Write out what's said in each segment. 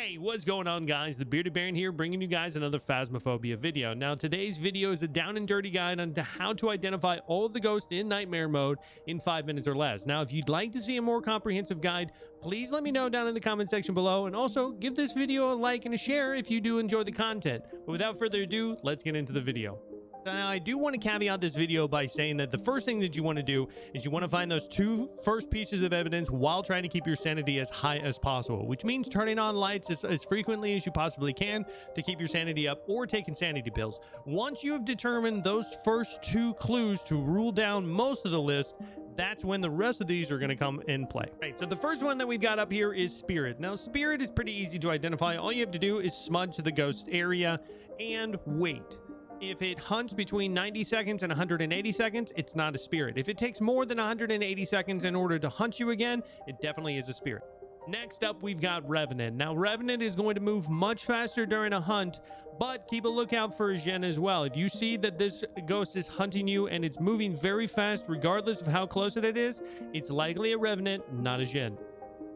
Hey, what's going on, guys? The Bearded Baron here, bringing you guys another Phasmophobia video. Now, today's video is a down and dirty guide on how to identify all of the ghosts in nightmare mode in 5 minutes or less. Now, if you'd like to see a more comprehensive guide, please let me know down in the comment section below, and also give this video a like and a share if you do enjoy the content. But without further ado, let's get into the video. Now, I do want to caveat this video by saying that the first thing that you want to do is you want to find those two first pieces of evidence while trying to keep your sanity as high as possible, which means turning on lights as frequently as you possibly can to keep your sanity up, or taking sanity pills. Once you have determined those first two clues to rule down most of the list, that's when the rest of these are going to come in play. Right, so the first one that we've got up here is spirit. Now, spirit is pretty easy to identify. All you have to do is smudge to the ghost area and wait. If it hunts between 90 seconds and 180 seconds, it's not a spirit. If it takes more than 180 seconds in order to hunt you again, it definitely is a spirit. Next up, we've got Revenant. Now, Revenant is going to move much faster during a hunt, but keep a lookout for a Djinn as well. If you see that this ghost is hunting you and it's moving very fast, regardless of how close it is, it's likely a Revenant, not a Djinn.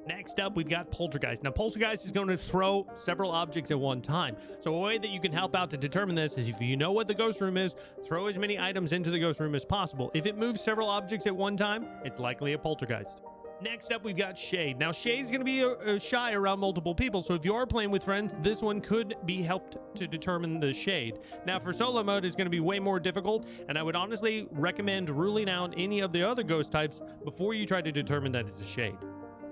Next up, we've got Poltergeist. Now, Poltergeist is going to throw several objects at one time. So a way that you can help out to determine this is if you know what the ghost room is, throw as many items into the ghost room as possible. If it moves several objects at one time, it's likely a Poltergeist. Next up, we've got Shade. Now, Shade is going to be shy around multiple people, so if you are playing with friends, this one could be helped to determine the Shade. Now, for solo mode, it's going to be way more difficult, and I would honestly recommend ruling out any of the other ghost types before you try to determine that it's a Shade.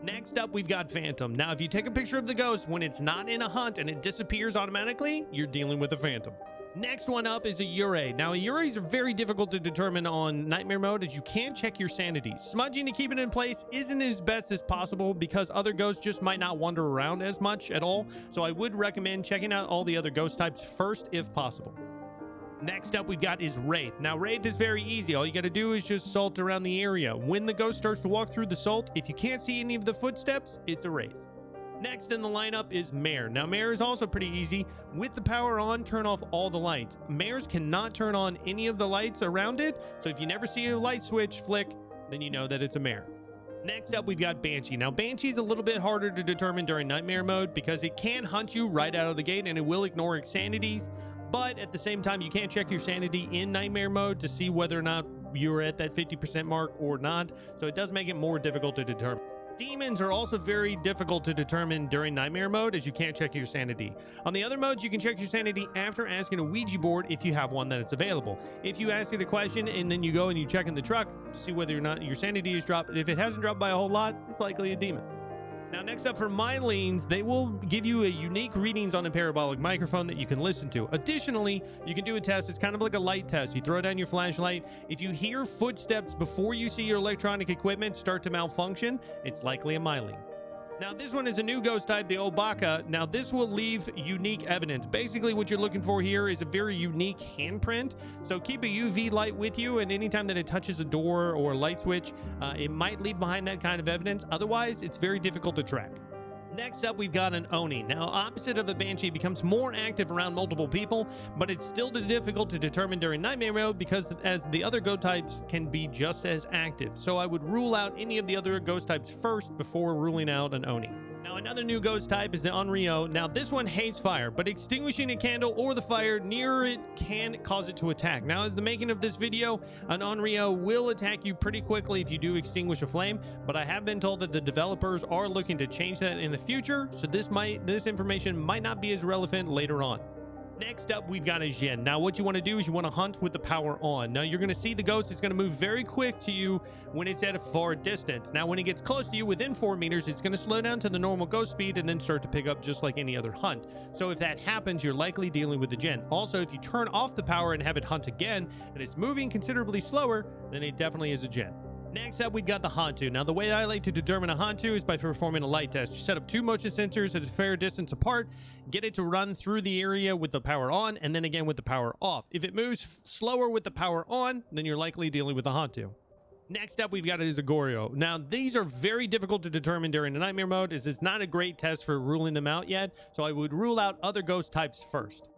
Next up, we've got Phantom. Now, if you take a picture of the ghost when it's not in a hunt and it disappears automatically, you're dealing with a Phantom. Next one up is a Yurei. Now, Yureis are very difficult to determine on nightmare mode as you can't check your sanity. Smudging to keep it in place isn't as best as possible because other ghosts just might not wander around as much at all. So I would recommend checking out all the other ghost types first if possible. Next up we've got is Wraith. Now, Wraith is very easy. All you got to do is just salt around the area. When the ghost starts to walk through the salt, if you can't see any of the footsteps, it's a Wraith. Next in the lineup is Mare. Now, Mare is also pretty easy. With the power on, turn off all the lights. Mares cannot turn on any of the lights around it, so if you never see a light switch flick, then you know that it's a Mare. Next up, we've got Banshee. Now, Banshee is a little bit harder to determine during nightmare mode because it can hunt you right out of the gate and it will ignore insanities. But at the same time, you can't check your sanity in nightmare mode to see whether or not you're at that 50% mark or not. So it does make it more difficult to determine. Demons are also very difficult to determine during nightmare mode as you can't check your sanity. On the other modes, you can check your sanity after asking a Ouija board if you have one that is available. If you ask it a question and then you go and you check in the truck to see whether or not your sanity is dropped, if it hasn't dropped by a whole lot, it's likely a demon. Now, next up for Mylines, they will give you a unique readings on a parabolic microphone that you can listen to. Additionally, you can do a test. It's kind of like a light test. You throw down your flashlight. If you hear footsteps before you see your electronic equipment start to malfunction, it's likely a Myline. Now, this one is a new ghost type, the Obake. Now, this will leave unique evidence. Basically, what you're looking for here is a very unique handprint. So keep a UV light with you, and anytime that it touches a door or a light switch, it might leave behind that kind of evidence. Otherwise, it's very difficult to track. Next up, we've got an Oni. Now, opposite of the Banshee, becomes more active around multiple people, but it's still difficult to determine during nightmare mode because as the other ghost types can be just as active. So I would rule out any of the other ghost types first before ruling out an Oni. Now, another new ghost type is the Onryo. Now, this one hates fire, but extinguishing a candle or the fire near it can cause it to attack. Now, at the making of this video, an Onryo will attack you pretty quickly if you do extinguish a flame, but I have been told that the developers are looking to change that in the future, so this information might not be as relevant later on. Next up, we've got a Djinn. Now, what you want to do is you want to hunt with the power on. Now, you're going to see the ghost is going to move very quick to you when it's at a far distance. Now, when it gets close to you within 4 meters, it's going to slow down to the normal ghost speed and then start to pick up just like any other hunt. So if that happens, you're likely dealing with a Djinn. Also, if you turn off the power and have it hunt again, and it's moving considerably slower, then it definitely is a Djinn. Next up, we've got the Hantu. Now, the way I like to determine a Hantu is by performing a light test. You set up 2 motion sensors at a fair distance apart, get it to run through the area with the power on, and then again with the power off. If it moves slower with the power on, then you're likely dealing with a Hantu. Next up, we've got is a Goryo. Now, these are very difficult to determine during the nightmare mode as it's not a great test for ruling them out yet, so I would rule out other ghost types first.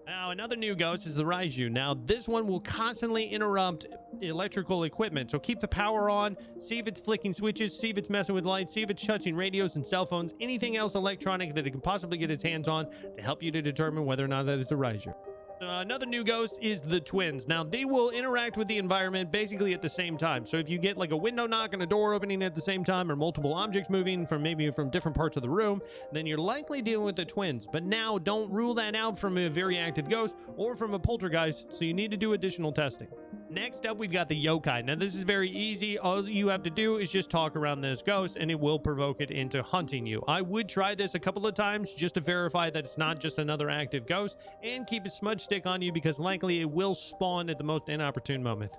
Now, another new ghost is the Raija. Now, this one will constantly interrupt electrical equipment. So keep the power on, see if it's flicking switches, see if it's messing with lights, see if it's touching radios and cell phones, anything else electronic that it can possibly get its hands on to help you to determine whether or not that is the Raija. Another new ghost is the twins. Now, they will interact with the environment basically at the same time. So if you get like a window knock and a door opening at the same time, or multiple objects moving from maybe from different parts of the room, then you're likely dealing with the twins. But now, don't rule that out from a very active ghost or from a poltergeist, so you need to do additional testing. Next up, we've got the Yokai. Now, this is very easy. All you have to do is just talk around this ghost, and it will provoke it into hunting you. I would try this a couple of times just to verify that it's not just another active ghost, and keep a smudge stick on you because likely it will spawn at the most inopportune moment.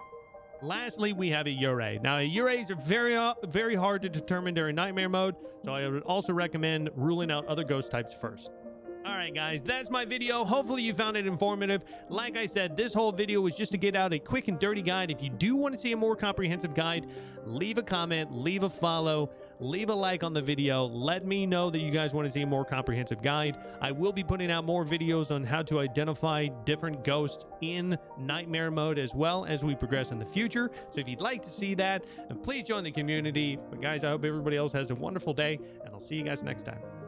Lastly, we have a Yokai. Now, Yokai are very hard to determine during nightmare mode, so I would also recommend ruling out other ghost types first. All right, guys, that's my video. Hopefully you found it informative. Like I said, this whole video was just to get out a quick and dirty guide. If you do want to see a more comprehensive guide, leave a comment, leave a follow, leave a like on the video. Let me know that you guys want to see a more comprehensive guide. I will be putting out more videos on how to identify different ghosts in nightmare mode as well as we progress in the future. So if you'd like to see that, please join the community. But guys, I hope everybody else has a wonderful day, and I'll see you guys next time.